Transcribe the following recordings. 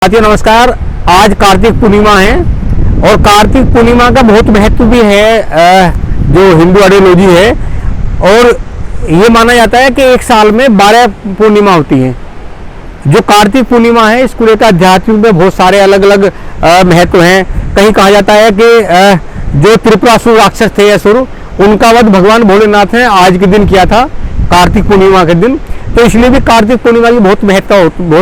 साथियों नमस्कार। आज कार्तिक पूर्णिमा है और कार्तिक पूर्णिमा का बहुत महत्व भी है जो हिंदू आइडियोलॉजी है। और ये माना जाता है कि एक साल में 12 पूर्णिमा होती हैं। जो कार्तिक पूर्णिमा है इसको लेकर आध्यात्मिक में बहुत सारे अलग अलग महत्व हैं। कहीं कहा जाता है कि जो त्रिपुरासुर राक्षस थे असुर, उनका वध भगवान भोलेनाथ ने आज के दिन किया था, कार्तिक पूर्णिमा के दिन। तो इसलिए भी कार्तिक पूर्णिमा की बहुत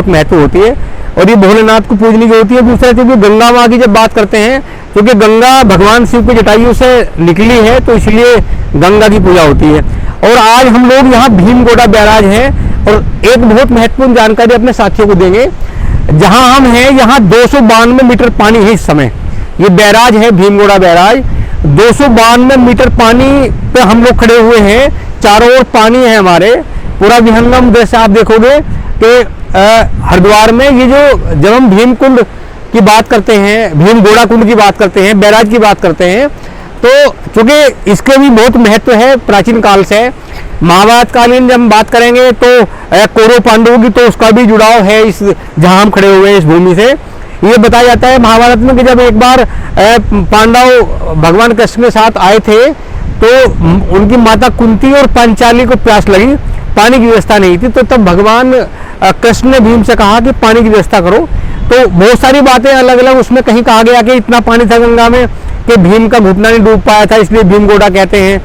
महत्व होती है और ये भोलेनाथ को पूजनी की होती है। दूसरा क्योंकि गंगा माँ की जब बात करते हैं, क्योंकि गंगा भगवान शिव की जटायु से निकली है तो इसलिए गंगा की पूजा होती है। और आज हम लोग यहाँ भीमगोड़ा बैराज है और एक बहुत महत्वपूर्ण जानकारी अपने साथियों को देंगे। जहाँ हम हैं यहाँ 292 मीटर पानी है इस समय। ये बैराज है भीमगोड़ा बैराज। 292 मीटर पानी पे हम लोग खड़े हुए हैं। चारों ओर पानी है हमारे। पूरा विहंगम दृश्य आप देखोगे कि हरिद्वार में ये जो जब हम भीम कुंड की बात करते हैं, भीमगोड़ा कुंड की बात करते हैं, बैराज की बात करते हैं, तो चूंकि इसके भी बहुत महत्व है प्राचीन काल से। महाभारत कालीन जब हम बात करेंगे तो कौरव पांडवों की तो उसका भी जुड़ाव है इस जहां हम खड़े हुए हैं इस भूमि से। ये बताया जाता है महाभारत में कि जब एक बार पांडव भगवान कृष्ण के साथ आए थे तो उनकी माता कुंती और पांचाली को प्यास लगी, पानी की व्यवस्था नहीं थी, तो तब भगवान कृष्ण ने भीम से कहा कि पानी की व्यवस्था करो। तो बहुत सारी बातें अलग अलग उसमें कहीं कहा गया कि इतना पानी था गंगा में कि भीम का घुटना नहीं डूब पाया था, इसलिए भीमगोड़ा कहते हैं।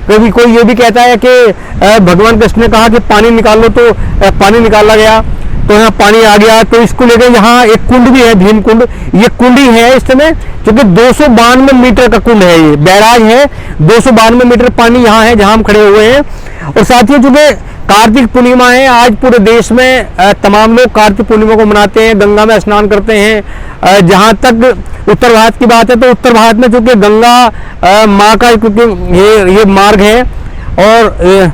कभी कोई ये भी कहता है कि भगवान कृष्ण ने कहा कि पानी निकालो तो पानी निकाला गया, तो यहाँ पानी आ गया। तो इसको लेकर यहाँ एक कुंड भी है, भीम कुंड। ये कुंड ही है इस समय, क्योंकि 292 मीटर का कुंड है, ये बैराज है। 292 मीटर पानी यहाँ है जहाँ हम खड़े हुए हैं। और साथियों चूंकि कार्तिक पूर्णिमा है, आज पूरे देश में तमाम लोग कार्तिक पूर्णिमा को मनाते हैं, गंगा में स्नान करते हैं। जहाँ तक उत्तर भारत की बात है तो उत्तर भारत में चूंकि गंगा माँ का क्योंकि ये मार्ग है और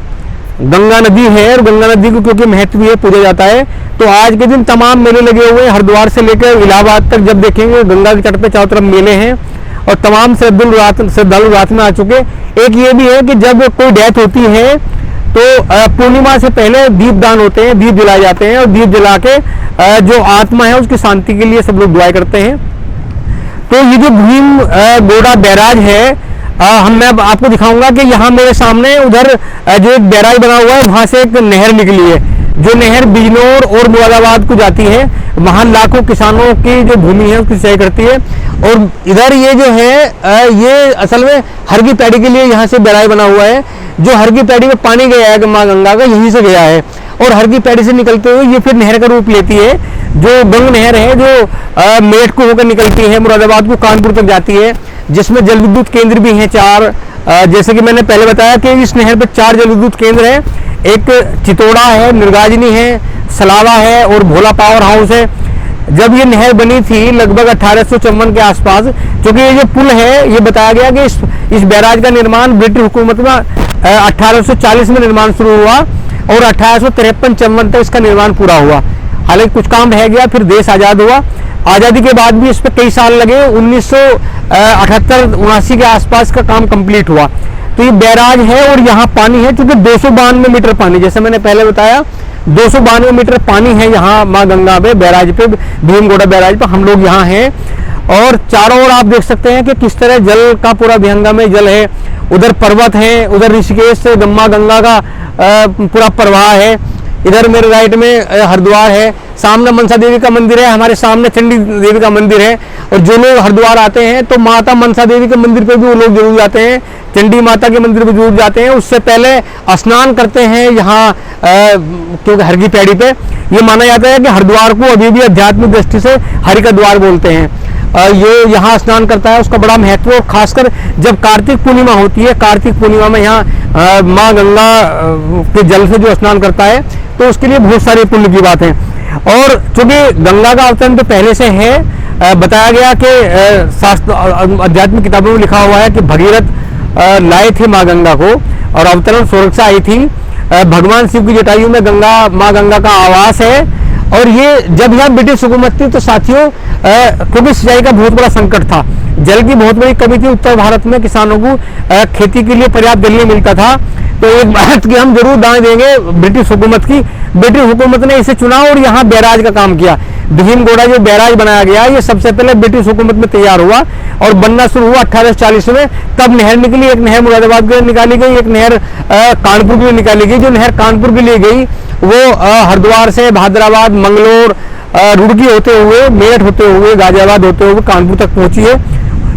गंगा नदी है और गंगा नदी को क्योंकि महत्व भी है, पूजा जाता है। तो आज के दिन तमाम मेले लगे हुए हैं। हरिद्वार से लेकर इलाहाबाद तक जब देखेंगे गंगा के तट पे चारों तरफ मेले हैं और तमाम श्रद्धालु रात में आ चुके। एक ये भी है कि जब कोई डेथ होती है तो पूर्णिमा से पहले दीप दान होते हैं, दीप जलाए जाते हैं और दीप जला के जो आत्मा है उसकी शांति के लिए सब लोग दुआएं करते हैं। तो ये जो भीमगोड़ा बैराज है, मैं आपको दिखाऊंगा कि यहाँ मेरे सामने उधर जो एक बैराज बना हुआ है, वहां से एक नहर निकली है। जो नहर बिजनौर और मुरादाबाद को जाती है। वहां लाखों किसानों की जो भूमि है उसकी सिंचाई करती है। और इधर ये जो है ये असल में हर की पैड़ी के लिए यहाँ से बैराज बना हुआ है। जो हर की पैड़ी में पानी गया है माँ गंगा का, यहीं से गया है और हर की पैड़ी से निकलते हुए ये फिर नहर का रूप लेती है। जो गंग नहर है जो मेरठ को होकर निकलती है, मुरादाबाद को कानपुर तक जाती है, जिसमें जल विद्युत केंद्र भी हैं 4। जैसे कि मैंने पहले बताया कि इस नहर पर 4 जल विद्युत केंद्र है। एक चितौड़ा है, निर्गाजनी है, सलावा है और भोला पावर हाउस है। जब ये नहर बनी थी लगभग 1854 के आसपास, क्योंकि ये जो पुल है ये बताया गया कि इस बैराज का निर्माण ब्रिटिश हुकूमत में 1840 में निर्माण शुरू हुआ और 1853-54 तक इसका निर्माण पूरा हुआ। हालांकि कुछ काम रह गया, फिर देश आज़ाद हुआ। आज़ादी के बाद भी इस पर कई साल लगे। 1978-79 के आसपास का काम कंप्लीट हुआ। तो ये बैराज है और यहाँ पानी है, क्योंकि 292 मीटर पानी, जैसे मैंने पहले बताया 292 मीटर पानी है यहाँ माँ गंगा पे, बैराज पे, भीमगोड़ा बैराज पे हम लोग यहाँ हैं। और चारों ओर आप देख सकते हैं कि किस तरह जल का पूरा विहंगम में जल है। उधर पर्वत है, उधर ऋषिकेश से गंगा का पूरा प्रवाह है। इधर मेरे राइट में हरिद्वार है, सामने मनसा देवी का मंदिर है, हमारे सामने चंडी देवी का मंदिर है। और जो लोग हरिद्वार आते हैं तो माता मनसा देवी के मंदिर पे भी वो लोग जरूर जाते हैं, चंडी माता के मंदिर पे जरूर जाते हैं। उससे पहले स्नान करते हैं यहाँ क्योंकि हर की पैड़ी पे ये माना जाता है कि हरिद्वार को अभी भी आध्यात्मिक दृष्टि से हरि का द्वार बोलते हैं। ये यहाँ स्नान करता है, उसका बड़ा महत्व। और खासकर जब कार्तिक पूर्णिमा होती है, कार्तिक पूर्णिमा में यहाँ माँ गंगा के जल से जो स्नान करता है तो उसके लिए बहुत सारे पुण्य की बात है। और चूंकि गंगा का अवतरण तो पहले से है, बताया गया कि शास्त्र आध्यात्मिक किताबों में लिखा हुआ है कि भगीरथ लाए थे माँ गंगा को और अवतरण स्वर्ग से आई थी। भगवान शिव की जटायु में माँ गंगा का आवास है। और ये जब यहाँ ब्रिटिश हुकूमत थी तो साथियों क्योंकि सिंचाई का बहुत बड़ा संकट था, जल की बहुत बड़ी कमी थी उत्तर भारत में, किसानों को खेती के लिए पर्याप्त जल नहीं मिलता था। तो एक बात की हम जरूर दाएं देंगे ब्रिटिश हुकूमत की। ब्रिटिश हुकूमत ने इसे चुना और यहाँ बैराज का काम किया। भीमगोड़ा जो बैराज बनाया गया ये सबसे पहले ब्रिटिश हुकूमत में तैयार हुआ और बनना शुरू हुआ 1840 में। तब नहर निकली, एक नहर मुरादाबाद के लिए निकाली गई, एक नहर कानपुर के लिए निकाली गई। जो नहर कानपुर के लिए गई वो हरिद्वार से भादराबाद, मंगलोर, रुड़की होते हुए, मेरठ होते हुए, गाजियाबाद होते हुए कानपुर तक पहुंची है।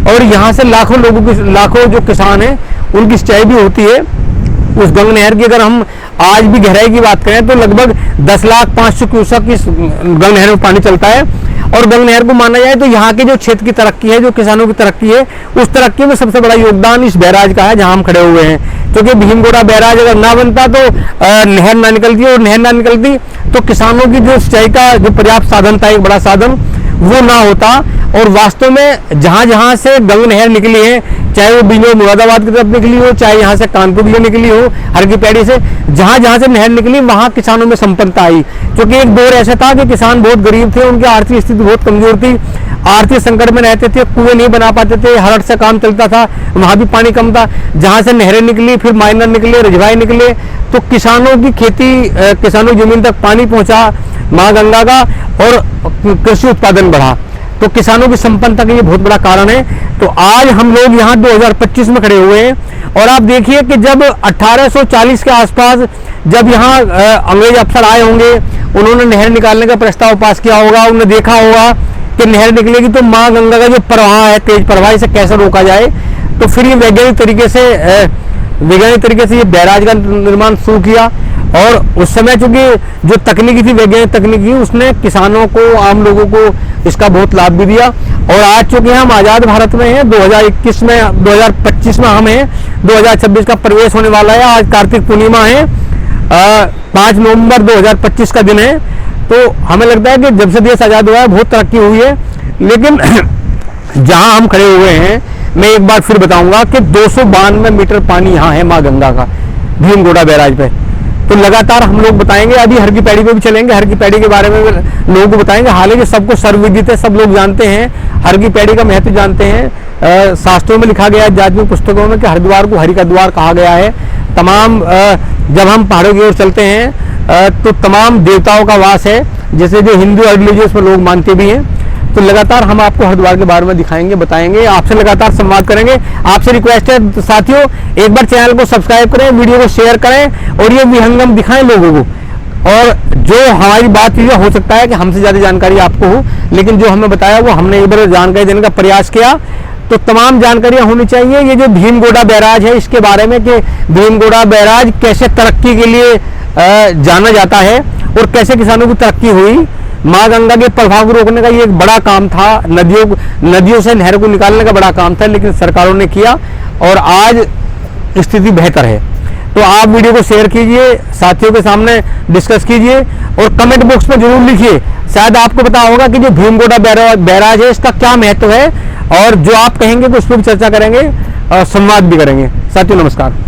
और यहाँ से लाखों लोगों की, लाखों जो किसान हैं उनकी सिंचाई भी होती है। उस गंग नहर की अगर हम आज भी गहराई की बात करें तो लगभग 10,05,000 क्यूसेक इस गंग नहर में पानी चलता है। और गंग नहर को माना जाए तो यहाँ के जो क्षेत्र की तरक्की है, जो किसानों की तरक्की है, उस तरक्की में सबसे बड़ा योगदान इस बैराज का है जहाँ हम खड़े हुए हैं। क्योंकि भीमगोड़ा बैराज अगर ना बनता तो नहर ना निकलती, और नहर ना निकलती तो किसानों की जो सिंचाई का जो पर्याप्त साधन था, एक बड़ा साधन, वो ना होता। और वास्तव में जहाँ जहाँ से गंग नहर निकली है, चाहे वो बिजनौर मुरादाबाद की तरफ निकली हो, चाहे यहाँ से कानपुर के लिए निकली हो, हर की पैड़ी से, जहाँ जहाँ से नहर निकली वहाँ किसानों में संपन्नता आई। क्योंकि एक दौर ऐसा था कि किसान बहुत गरीब थे, उनकी आर्थिक स्थिति बहुत कमजोर थी, आर्थिक संकट में रहते थे, कुएं नहीं बना पाते थे, हरट से काम चलता था, वहाँ भी पानी कम था। जहाँ से नहरें निकली, फिर माइनर निकले, रजवाई निकले, तो किसानों की खेती, किसानों की जमीन तक पानी पहुँचा माँ गंगा का, और कृषि उत्पादन बढ़ा। तो किसानों की संपन्नता का ये बहुत बड़ा कारण है। तो आज हम लोग यहाँ 2025 में खड़े हुए हैं और आप देखिए कि जब 1840 के आसपास जब यहाँ अंग्रेज अफसर आए होंगे, उन्होंने नहर निकालने का प्रस्ताव पास किया होगा, उन्होंने देखा होगा कि नहर निकलेगी तो माँ गंगा का जो प्रवाह है, तेज प्रवाह, इसे कैसे रोका जाए। तो फिर ये वैज्ञानिक तरीके से ये बैराज का निर्माण शुरू किया। और उस समय चूंकि जो तकनीकी थी, वैज्ञानिक तकनीकी, उसने किसानों को, आम लोगों को इसका बहुत लाभ भी दिया। और आज चूंकि हम आज़ाद भारत में हैं, 2021 में, 2025 में हम हैं, 2026 का प्रवेश होने वाला है। आज कार्तिक पूर्णिमा है, 5 नवंबर 2025 का दिन है। तो हमें लगता है कि जब से देश आज़ाद हुआ है बहुत तरक्की हुई है। लेकिन जहां हम खड़े हुए हैं, मैं एक बार फिर बताऊंगा कि 292 मीटर पानी यहाँ है माँ गंगा का, भीमगोड़ा बैराज पे। तो लगातार हम लोग बताएंगे, अभी हर की पैड़ी पे भी चलेंगे, हर की पैड़ी के बारे में लोगों को बताएंगे। हालांकि सबको सर्वविदित है, सब लोग जानते हैं, हर की पैड़ी का महत्व जानते हैं। शास्त्रों में लिखा गया है, आध्यात्मिक पुस्तकों में, कि हरिद्वार को हरि का द्वार कहा गया है। तमाम जब हम पहाड़ों की ओर चलते हैं तो तमाम देवताओं का वास है, जैसे जो हिंदू और रिलीजियस में लोग मानते भी हैं। तो लगातार हम आपको हरिद्वार के बारे में दिखाएंगे, बताएंगे, आपसे लगातार संवाद करेंगे। आपसे रिक्वेस्ट है साथियों, एक बार चैनल को सब्सक्राइब करें, वीडियो को शेयर करें और ये विहंगम दिखाएं लोगों को। और जो हमारी बात हुई, हो सकता है कि हमसे ज़्यादा जानकारी आपको हो, लेकिन जो हमने बताया वो हमने एक बार जानकारी देने का प्रयास किया। तो तमाम जानकारियां होनी चाहिए। ये जो भीमगोड़ा बैराज है, इसके बारे में कि भीमगोड़ा बैराज कैसे तरक्की के लिए जाना जाता है और कैसे किसानों की तरक्की हुई। माँ गंगा के प्रभाव को रोकने का ये एक बड़ा काम था, नदियों से नहर को निकालने का बड़ा काम था, लेकिन सरकारों ने किया और आज स्थिति बेहतर है। तो आप वीडियो को शेयर कीजिए, साथियों के सामने डिस्कस कीजिए और कमेंट बॉक्स में जरूर लिखिए। शायद आपको पता होगा कि जो भीमगोड़ा बैराज है इसका क्या महत्व है, और जो आप कहेंगे तो उस पर भी चर्चा करेंगे और संवाद भी करेंगे। साथियों नमस्कार।